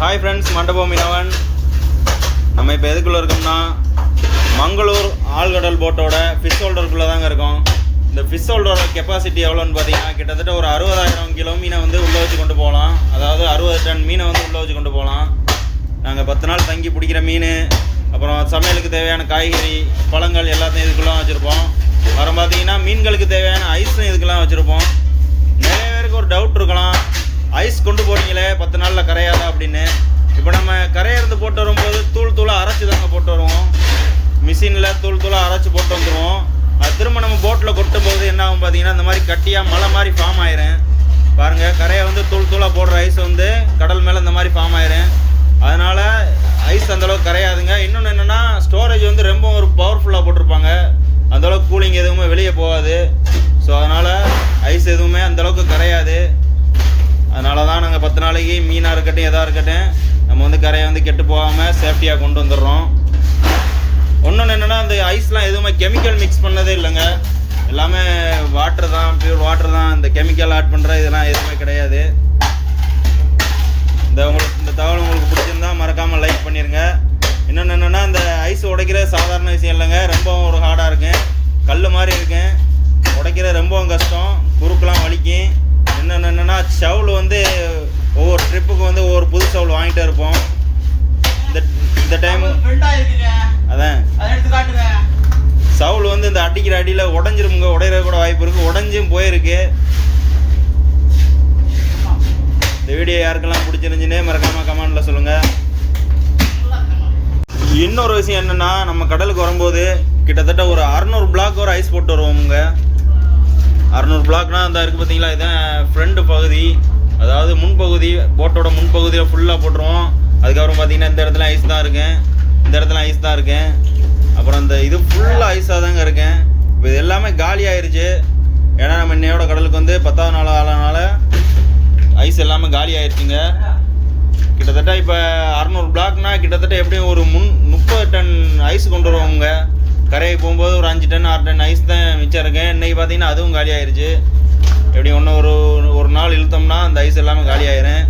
Hi friends, மண்டபம் மீனவன். நம்ம இப்போ எதுக்குள்ளே இருக்கோம்னா மங்களூர் ஆழ்கடல் போட்டோட ஃபிஷ் ஹோல்டருக்குள்ளே தாங்க இருக்கோம். இந்த ஃபிஷ் ஹோல்டரோட கெப்பாசிட்டி எவ்வளோன்னு பார்த்தீங்கன்னா கிட்டத்தட்ட ஒரு 60,000 கிலோ மீனை வந்து உள்ளே வச்சு கொண்டு போகலாம். அதாவது 60 டன் மீனை வந்து உள்ளே வச்சு கொண்டு போகலாம். நாங்கள் 10 நாள் தங்கி பிடிக்கிற மீன், அப்புறம் சமையலுக்கு தேவையான காய்கறி, பழங்கள் எல்லாத்தையும் இதுக்குள்ளே வச்சுருப்போம். அப்புறம் பார்த்தீங்கன்னா மீன்களுக்கு தேவையான ஐஸும் இதுக்கெல்லாம் வச்சுருப்போம். நிறைய பேருக்கு ஒரு டவுட் இருக்கலாம், ஐஸ் கொண்டு போகிறீங்களே 10 நாளில் கரையாதா அப்படின்னு. இப்போ நம்ம கரையிறது போட்டு வரும்போது தூளாக அரைச்சி தாங்க போட்டு வருவோம். மிஷினில் தூளாக அரைச்சி போட்டு வந்துடுவோம். அது திரும்ப நம்ம போட்டில் கொட்டும் போது என்ன ஆகும் பார்த்தீங்கன்னா இந்த மாதிரி கட்டியாக மலை மாதிரி ஃபார்ம் ஆயிரும். பாருங்கள், கரையை வந்து தூளாக போடுற ஐஸ் வந்து கடல் மேலே இந்த மாதிரி ஃபார்ம் ஆயிரும். அதனால் ஐஸ் அந்தளவுக்கு கரையாதுங்க. இன்னொன்று என்னென்னா ஸ்டோரேஜ் வந்து ரொம்ப ஒரு பவர்ஃபுல்லாக போட்டிருப்பாங்க. அந்தளவுக்கு கூலிங் எதுவுமே வெளியே போகாது. ஸோ அதனால் ஐஸ் எதுவுமே அந்தளவுக்கு கரையாது. அதனால தான் நாங்கள் 10 நாளைக்கு மீனாக இருக்கட்டும் எதாக இருக்கட்டும் நம்ம வந்து கரையை வந்து கெட்டு போகாமல் சேஃப்டியாக கொண்டு வந்துடுறோம். ஒன்று என்னென்னா அந்த ஐஸ்லாம் எதுவுமே கெமிக்கல் மிக்ஸ் பண்ணதே இல்லைங்க. எல்லாமே வாட்டர் தான், பியூர் வாட்டர் தான். இந்த கெமிக்கல் ஆட் பண்ணுற இதெல்லாம் எதுவுமே கிடையாது. இந்த தகவல் உங்களுக்கு பிடிச்சிருந்தா மறக்காமல் லைக் பண்ணிடுங்க. இன்னொன்று என்னென்னா இந்த ஐஸ் உடைக்கிற சாதாரண விஷயம் இல்லைங்க. ரொம்ப ஒரு ஹார்டாக இருக்கும், கல் மாதிரி இருக்கும். உடைக்கிற ரொம்பவும் கஷ்டம், குறுக்கெலாம் வலிக்கும். என்னென்னா சவுல் வந்து ஒவ்வொரு ட்ரிப்புக்கு வந்து ஒவ்வொரு புது சவுல் வாங்கிட்டே இருப்போம். இந்த டைம் அதான் சவுல் வந்து இந்த அடிக்கிற அடியில் உடஞ்சிருமுங்க, உடையிற கூட வாய்ப்பு இருக்குது. உடஞ்சும் போயிருக்கு. இந்த வீடியோ யாருக்கெல்லாம் பிடிச்சிருந்துச்சுன்னே மறக்காமல் கமெண்டில் சொல்லுங்கள். இன்னொரு விஷயம் என்னென்னா நம்ம கடலுக்கு வரும்போது கிட்டத்தட்ட ஒரு 600 பிளாக் ஒரு ஐஸ் போட்டு வருவோமுங்க. 600 பிளாக்னால் அந்த இருக்குது பார்த்தீங்களா, இதுதான் ஃப்ரண்ட் பகுதி, அதாவது முன்பகுதி, போட்டோட முன்பகுதியில் ஃபுல்லாக போட்டுருவோம். அதுக்கப்புறம் பார்த்தீங்கன்னா இந்த இடத்துல ஐஸ் தான் இருக்கேன், இந்த இடத்துல ஐஸ் தான் இருக்கேன். அப்புறம் இந்த இது ஃபுல்லாக ஐஸாக தாங்க இருக்கேன். இப்போ இது எல்லாமே காலி ஆயிடுச்சு. ஏன்னா நம்ம இன்னையோட கடலுக்கு வந்து 10வது நாள் ஆளனால ஐஸ் எல்லாமே காலி ஆயிடுச்சுங்க. கிட்டத்தட்ட இப்போ 600 பிளாக்னால் கிட்டத்தட்ட எப்படியும் ஒரு 30 டன் ஐஸ் கொண்டு வருவோங்க. கரையை போகும்போது ஒரு 5 டன் 6 டன் ஐஸ் தான் மிச்சம் இருக்கேன். இன்றைக்கி பார்த்தீங்கன்னா அதுவும் காலி ஆயிடுச்சு. எப்படி ஒன்று ஒரு நாள் இழுத்தோம்னா அந்த ஐஸ் எல்லாமே காலி ஆயிரும்.